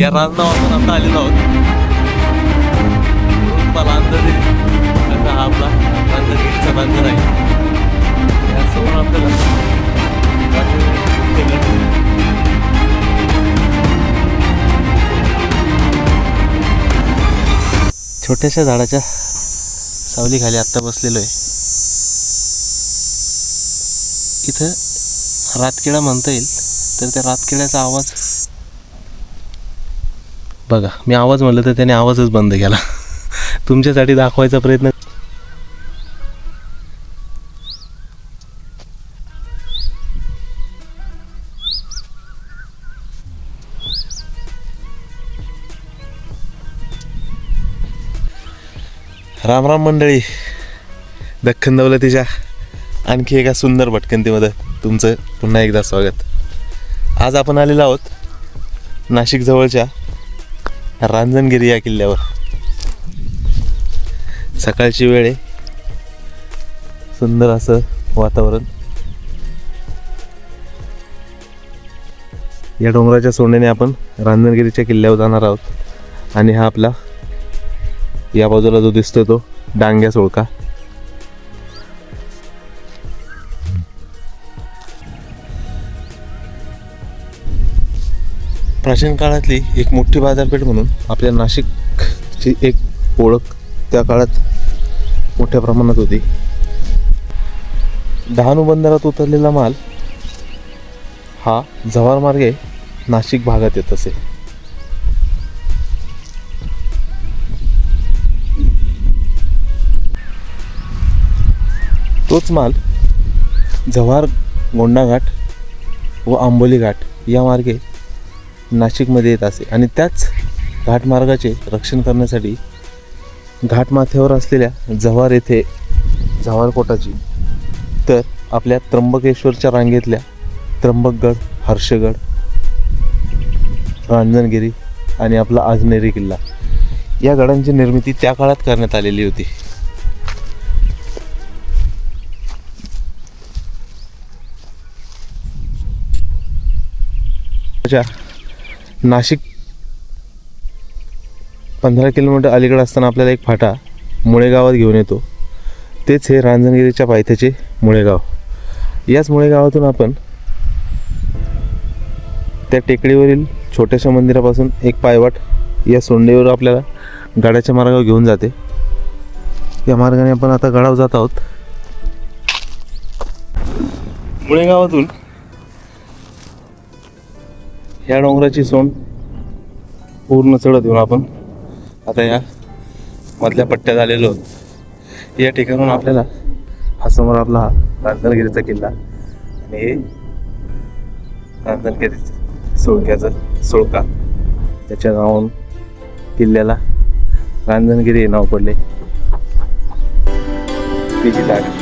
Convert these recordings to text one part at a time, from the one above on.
या राजनावातून आता आलेलो आहोत. मला अंदाजे आता हा आपला रांजणगिरीचा बांधर आहे. यासमोर आपल्याला छोट्याशा झाडाच्या सावलीखाली आत्ता बसलेलो आहे. इथं रातकिडा म्हणता येईल. तर त्या रातकिड्याचा आवाज बघा, मी आवाज म्हणलं तर त्याने आवाजच बंद केला. तुमच्यासाठी दाखवायचा प्रयत्न. राम राम मंडळी, दख्खन दौलतीच्या आणखी एका सुंदर भटकंतीमध्ये तुमचं पुन्हा एकदा स्वागत. आज आपण आलेलो आहोत नाशिक जवळच्या रांजणगिरी या किल्ल्यावर. सकाळची वेळ आहे, सुंदर असं वातावरण. या डोंगराच्या सोंडेने आपण रांजणगिरीच्या किल्ल्यावर जाणार आहोत. आणि हा आपला या बाजूला जो दिसतोय तो डांग्या सोळका. प्राचीन काळातली एक मोठी बाजारपेठ म्हणून आपल्या नाशिकची एक ओळख त्या काळात मोठ्या प्रमाणात होती. डहाणू बंदरात उतरलेला माल हा जव्हार मार्गे नाशिक भागात येत असे. तोच माल जव्हार गोंडा घाट व आंबोली घाट या मार्गे नाशिकमध्ये येत असे. आणि त्याच घाटमार्गाचे रक्षण करण्यासाठी घाटमाथ्यावर असलेल्या जव्हार येथे जव्हारकोटाची, तर आपल्या त्र्यंबकेश्वरच्या रांगेतल्या त्र्यंबकगड, हर्षगड, रांजणगिरी आणि आपला अजनेरी किल्ला या गडांची निर्मिती त्या काळात करण्यात आलेली होती. नाशिक 15 किलोमीटर अलीकडे असताना आपल्याला एक फाटा मुळे गावात घेऊन येतो. तेच हे रांजणगिरीच्या पायथ्याचे मुळे गाव. याच मुळे गावातून आपण त्या टेकडीवरील छोट्याशा मंदिरापासून एक पायवाट या सोंडेवर आपल्याला गडाच्या मार्गावर घेऊन जाते. या मार्गाने आपण आता गडावर जात आहोत. मुळे गावातून ह्या डोंगराची सोंड पूर्ण चढत येऊन आपण आता या मधल्या पट्ट्यात आलेलो आहोत. या ठिकाणून आपल्याला हा समोर आपला रांजणगिरीचा किल्ला आणि हे रांजणगिरी सोळक्याचं सोळका, त्याच्या गावाहून किल्ल्याला रांजणगिरी हे नाव पडले. तिची जागा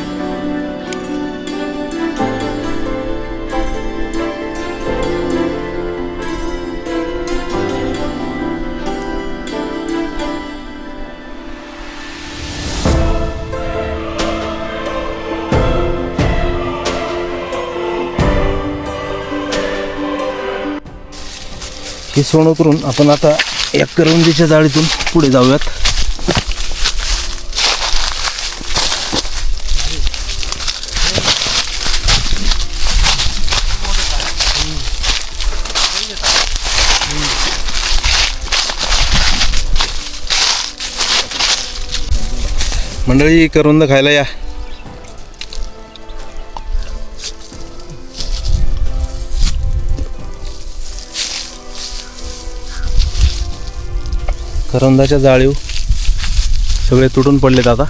हे सोन उतरून आपण आता या करवंदीच्या जाळीतून पुढे जाऊयात. मंडळी, करवंद खायला या. करवंदाच्या जाळीव सगळे तुटून पडलेत आता.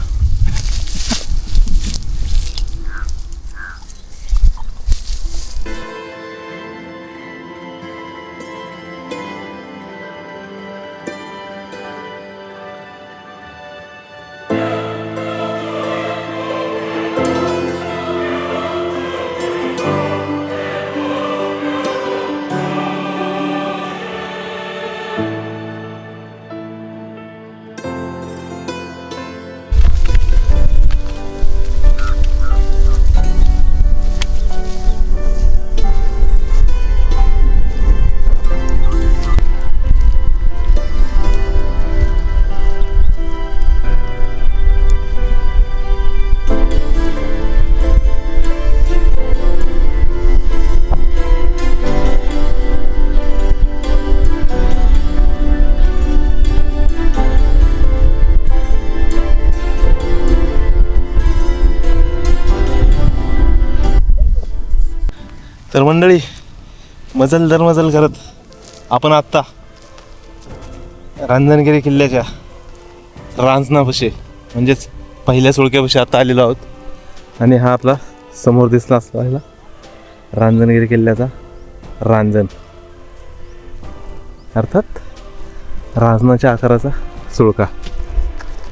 तर मंडळी, मजल दरमजल करत आपण आत्ता रांजणगिरी किल्ल्याच्या रांजणापाशी म्हणजेच पहिल्या सुळक्यापाशी आता आलेलो आहोत. आणि हा आपला समोर दिसला असलेला रांजणगिरी किल्ल्याचा रांजण, अर्थात रांजणाच्या आकाराचा सुळका,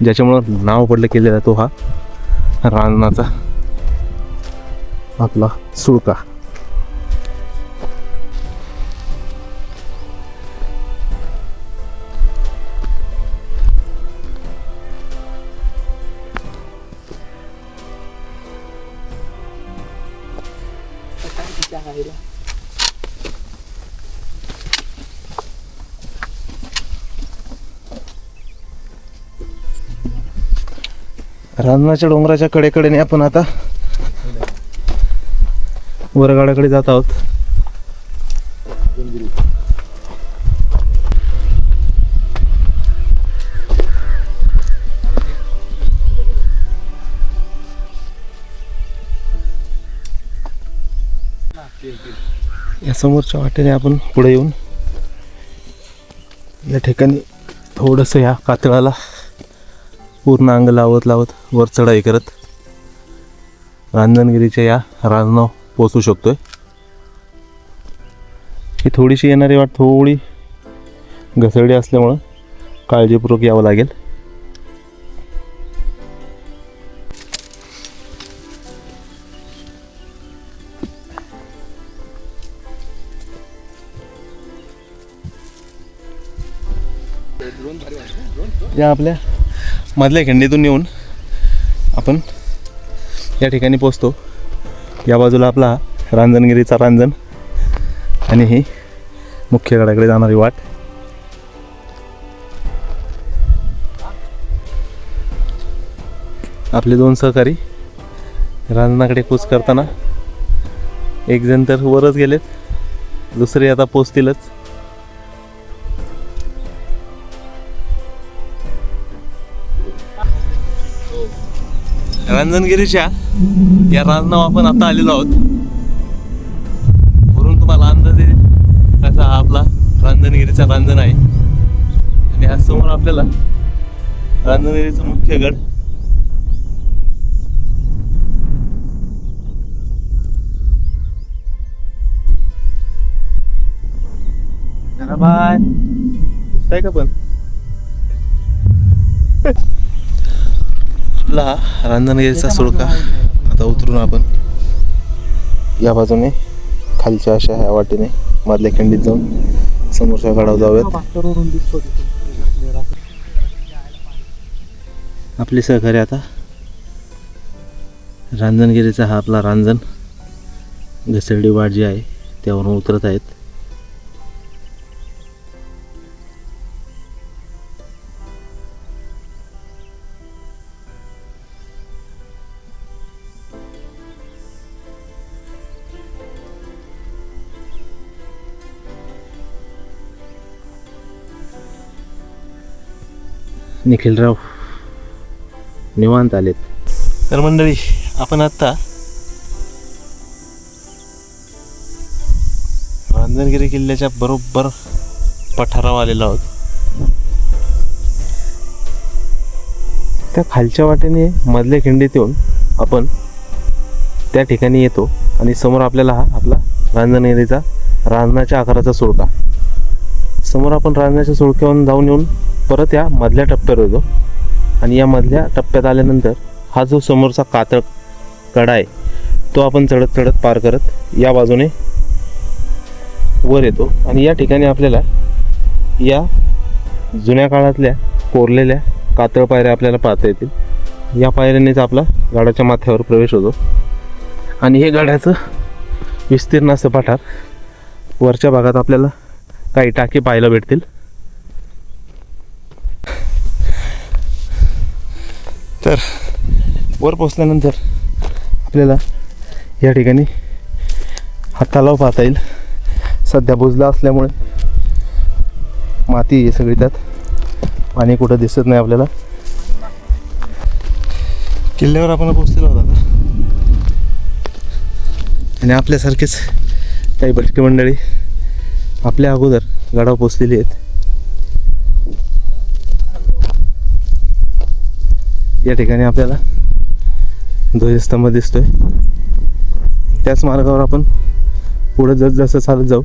ज्याच्यामुळं नाव पडलं केलेला तो हा रांजणाचा आपला सुळका. रांजणाच्या डोंगराच्या कडेकडेने आपण आता वरगाडाकडे जात आहोत. या समोरच्या वाटेने आपण पुढे येऊन या ठिकाणी थोडंसं या कातळाला पूर्ण अंग लावत लावत वर चढाई करत रांजणगिरीच्या या रांजणावर पोचू शकतोय. ही थोडीशी येणारी वाट थोडी घसरडी असल्यामुळं काळजीपूर्वक यावं लागेल. या आपल्या मधल्या खिंडीतून येऊन आपण या ठिकाणी पोचतो. या बाजूला आपला रांजणगिरीचा रांजण आणि ही मुख्य गडाकडे जाणारी वाट. आपले दोन सहकारी रांजणाकडे कूच करताना एक जण तर वरच गेलेत, दुसरे आता पोचतीलच. रांजणगिरीच्या या रांजणावर आपण आता आलेलो आहोत. वरून तुम्हाला अंदाज येईल कसा हा आपला रांजणगिरीचा रांजण आहे. आणि हा समोर आपल्याला रांजणगिरीचा मुख्य गड. बाय दिसताय का पण आपला रांजणगिरीचा सुळका. आता उतरून आपण या बाजूने खालच्या अशा ह्या वाटेने मधल्या खिंडीत जाऊन समोरच्या गडावर जाऊयात. आपले सहकारी आता रांजणगिरीचा हा आपला रांजण घसरडी वाट जी आहे त्यावरून उतरत आहेत. निखिलराव निवांत आलेत. तर मंडळी, आपण आत्ता रांजणगिरी किल्ल्याच्या बरोबर पठारावर आलेलो आहोत. त्या खालच्या वाटेने मधल्या खिंडीत येऊन आपण त्या ठिकाणी येतो आणि समोर आपल्याला हा आपला रांजणगिरीचा रांजणाच्या आकाराचा सुळका. समोर आपण रांजणाच्या सुळक्यावरून जाऊन येऊन परत या मधल्या टप्प्यावर येतो. आणि या मधल्या टप्प्यात आल्यानंतर हा जो समोरचा कातळ कडा आहे तो आपण चढत चढत पार करत या बाजूने वर येतो. आणि या ठिकाणी आपल्याला या जुन्या काळातल्या कोरलेल्या कातळ पायऱ्या आपल्याला पाहता येतील. या पायऱ्यानेच आपला गडाच्या माथ्यावर प्रवेश होतो. आणि हे गडाचं विस्तीर्ण असं पठार. वरच्या भागात आपल्याला काही टाके पाहायला भेटतील. तर वर पोचल्यानंतर आपल्याला या ठिकाणी हा तलाव पाहता येईल. सध्या बुजला असल्यामुळे माती आहे सगळी, त्यात पाणी कुठं दिसत नाही आपल्याला. किल्ल्यावर आपण पोचलेलो आहोत आता. आणि आपल्यासारखेच काही भटकी मंडळी आपल्या अगोदर गडावर पोचलेली आहेत. या ठिकाणी आपल्याला ध्वजस्तंभ दिसतोय. त्याच मार्गावर आपण पुढे जसं चालत जाऊ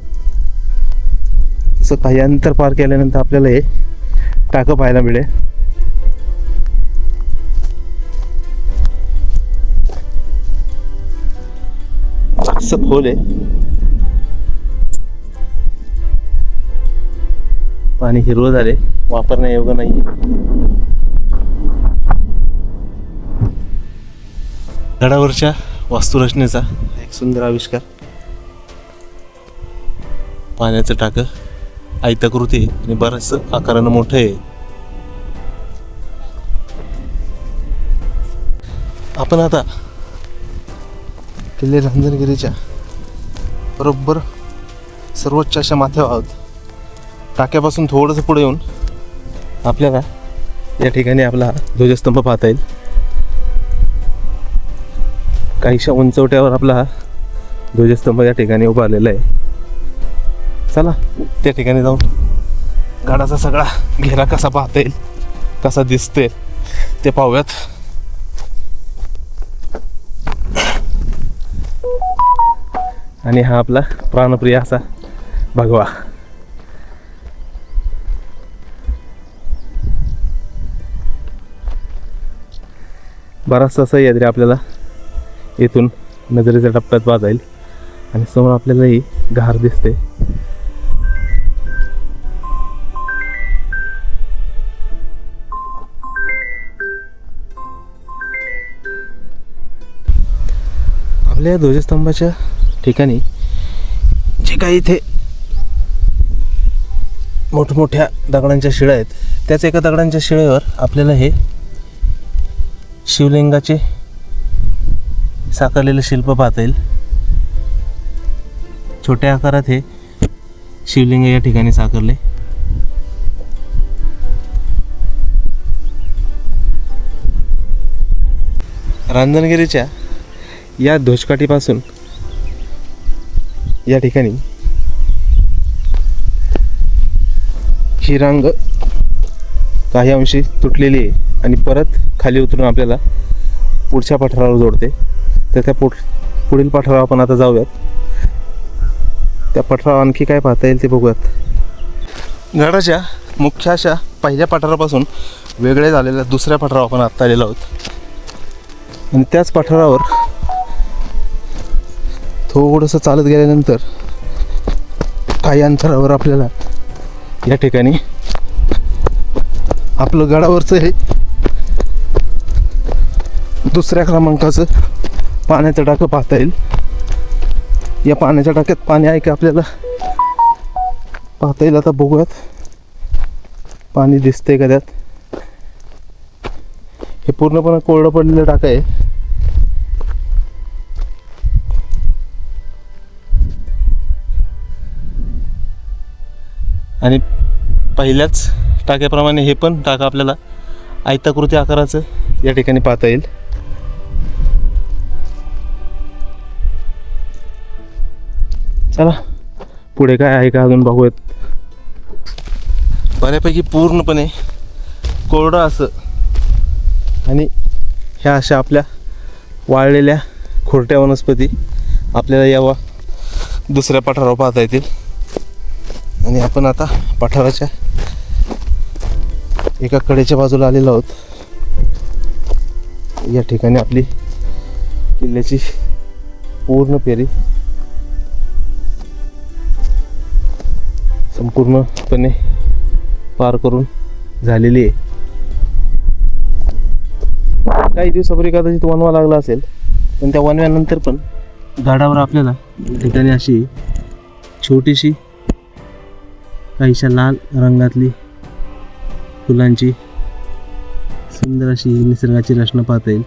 तसं काही अंतर पार केल्यानंतर आपल्याला हे टाकं पाहायला मिळेल. असं खोल आहे, पाणी हिरवं झाले, वापरण्यायोग्य नाहीये. गडावरच्या वास्तुरचनेचा एक सुंदर आविष्कार. पाण्याचं टाकं आयताकृती आहे आणि बरंच आकारानं मोठं आहे. आपण आता किल्ले रांजणगिरीच्या बरोबर सर्वोच्च अशा माथ्यावर आहोत. टाक्यापासून थोडंसं पुढे येऊन आपल्याला या ठिकाणी आपला ध्वजस्तंभ पाहता येईल. काहीशा उंचवट्यावर आपला हा ध्वजस्तंभ या ठिकाणी उभारलेला आहे. चला त्या ठिकाणी जाऊन गडाचा सगळा घेरा कसा पाहता येईल, कसा दिसते ते पाहूयात. आणि हा आपला प्राणप्रिय असा भगवा. बराचसा सह्याद्री आपल्याला इथून नजरेच्या टप्प्यात पाहता येईल. आणि समोर आपल्याला ही घार दिसते. आपल्या ध्वजस्तंभाच्या ठिकाणी जे काही इथे मोठमोठ्या दगडांच्या शिळा आहेत, त्याच एका दगडांच्या शिळेवर आपल्याला हे शिवलिंगाचे साकारलेले शिल्प पाहता येईल. छोट्या आकारात हे शिवलिंग या ठिकाणी साकारले. रांजणगिरीच्या या ध्वजकाठीपासून या ठिकाणी ही रांग काही अंशी तुटलेली आहे आणि परत खाली उतरून आपल्याला पुढच्या पठारावर जोडते. तर त्या पुढील पठारावर आपण आता जाऊयात. त्या पठारावर आणखी काय पाहता येईल ते बघूयात. गडाच्या मुख्य अशा पहिल्या पठारापासून वेगळे झालेल्या दुसऱ्या पठारावर आपण आत्ता आलेलो आहोत. आणि त्याच पठारावर थोडंसं चालत गेल्यानंतर काही अंतरावर आपल्याला या ठिकाणी आपलं गडावरचं हे दुसऱ्या क्रमांकाचं पाण्याचं टाकं पाहता येईल. या पाण्याच्या टाक्यात पाणी आहे का आपल्याला पाहता येईल. आता बघूयात पाणी दिसतंय का त्यात. हे पूर्णपणे कोरडं पडलेलं टाकं आहे. आणि पहिल्याच टाक्याप्रमाणे हे पण टाकं आपल्याला आयताकृती आकाराचं या ठिकाणी पाहता येईल. चला पुढे काय आहे का अजून बघूयात. बऱ्यापैकी पूर्णपणे कोरडं असं आणि ह्या अशा आपल्या वाळलेल्या खोरट्या वनस्पती आपल्याला या दुसऱ्या पठारावर पाहता येतील. आणि आपण आता पठाराच्या एका कडेच्या बाजूला आलेलो आहोत. या ठिकाणी आपली किल्ल्याची पूर्ण फेरी संपूर्णपणे पार करून झालेली आहे. काही दिवसापूर्वी कदाचित वनवा लागला असेल, पण त्या वनव्यानंतर पण गडावर आपल्याला ठिकाणी अशी छोटीशी काहीशा लाल रंगातली फुलांची सुंदर अशी निसर्गाची रचना पाहता येईल.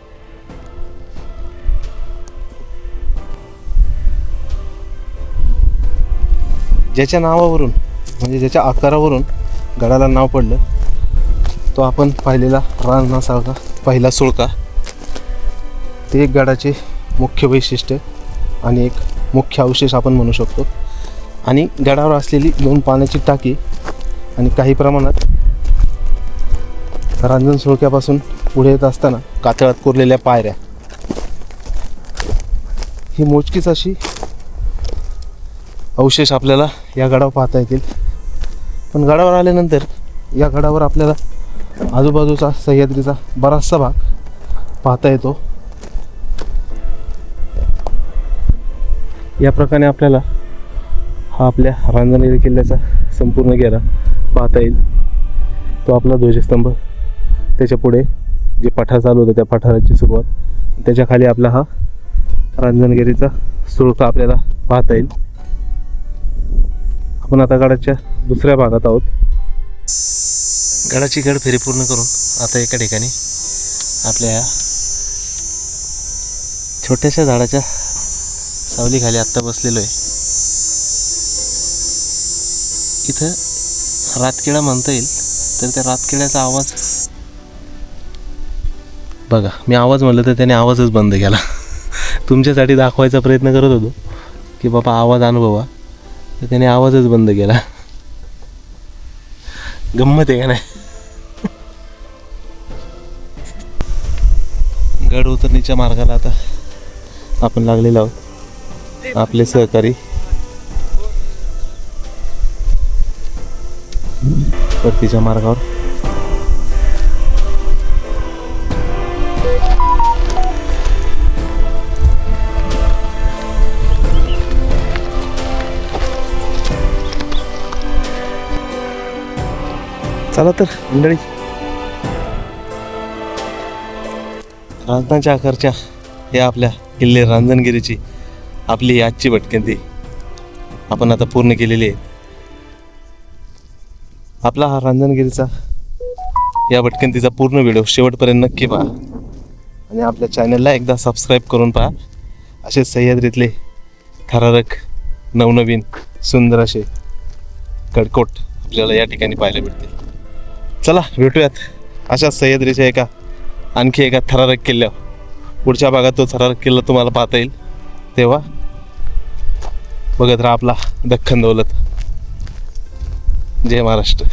ज्याच्या नावावरून म्हणजे ज्याच्या आकारावरून गडाला नाव पडलं तो आपण पाहिलेला रानासारखा पहिला सुळका, ते एक गडाचे मुख्य वैशिष्ट्य आणि एक मुख्य अवशेष आपण म्हणू शकतो. आणि गडावर असलेली 2 पाण्याची टाकी आणि काही प्रमाणात रांजण सुळक्यापासून पुढे येत असताना कातळात कोरलेल्या पायऱ्या, ही मोजकीच अशी अवशेष आपल्याला या गडावर पाहता येतील. पण गडावर आल्यानंतर या गडावर आपल्याला आजूबाजूचा सह्याद्रीचा बराचसा भाग पाहता येतो. या प्रकारे आपल्याला हा आपल्या रांजणगिरी किल्ल्याचा संपूर्ण घेरा पाहता येईल. तो आपला ध्वजस्तंभ, त्याच्या पुढे जे पठार चालू होतं त्या पठाराची सुरुवात, त्याच्या खाली आपला हा रांजणगिरीचा सुळका आपल्याला पाहता येईल. आपण आता गडाच्या दुसऱ्या भागात आहोत. गडाची गड फेरी पूर्ण करून आता एका ठिकाणी आपल्या या छोट्याशा झाडाच्या सावलीखाली आत्ता बसलेलो आहे. इथं रातकिडा म्हणता येईल. तर त्या रातकिड्याचा आवाज बघा, मी आवाज म्हणलं तर त्याने आवाजच बंद केला. तुमच्यासाठी दाखवायचा प्रयत्न करत होतो की बाबा आवाज अनुभवा, तर त्याने आवाजच बंद केला. गंमत आहे का नाही? गड उतरणीच्या मार्गाला आता आपण लागलेलो आहोत. आपले सहकारी परतीच्या मार्गावर चला तर मंडळी, रांजणाच्या आकारच्या या आपल्या किल्ले रांजणगिरीची आपली आजची भटकंती आपण आता पूर्ण केलेली आहे. आपला हा रांजणगिरीचा या भटकंतीचा पूर्ण व्हिडिओ शेवटपर्यंत नक्की पहा आणि आपल्या चॅनलला एकदा सबस्क्राईब करून पहा. असे सह्याद्रीतले थरारक नवनवीन सुंदर असे कडकोट आपल्याला या ठिकाणी पाहायला भेटतील. चला भेटूयात अशा सह्याद्रीच्या आणखी एका थरारक किल्ल्यावर. पुढच्या भागात तो थरारक किल्ला तुम्हाला पाहता येईल. तेव्हा बघत राहा आपला दख्खन दौलत. जय महाराष्ट्र.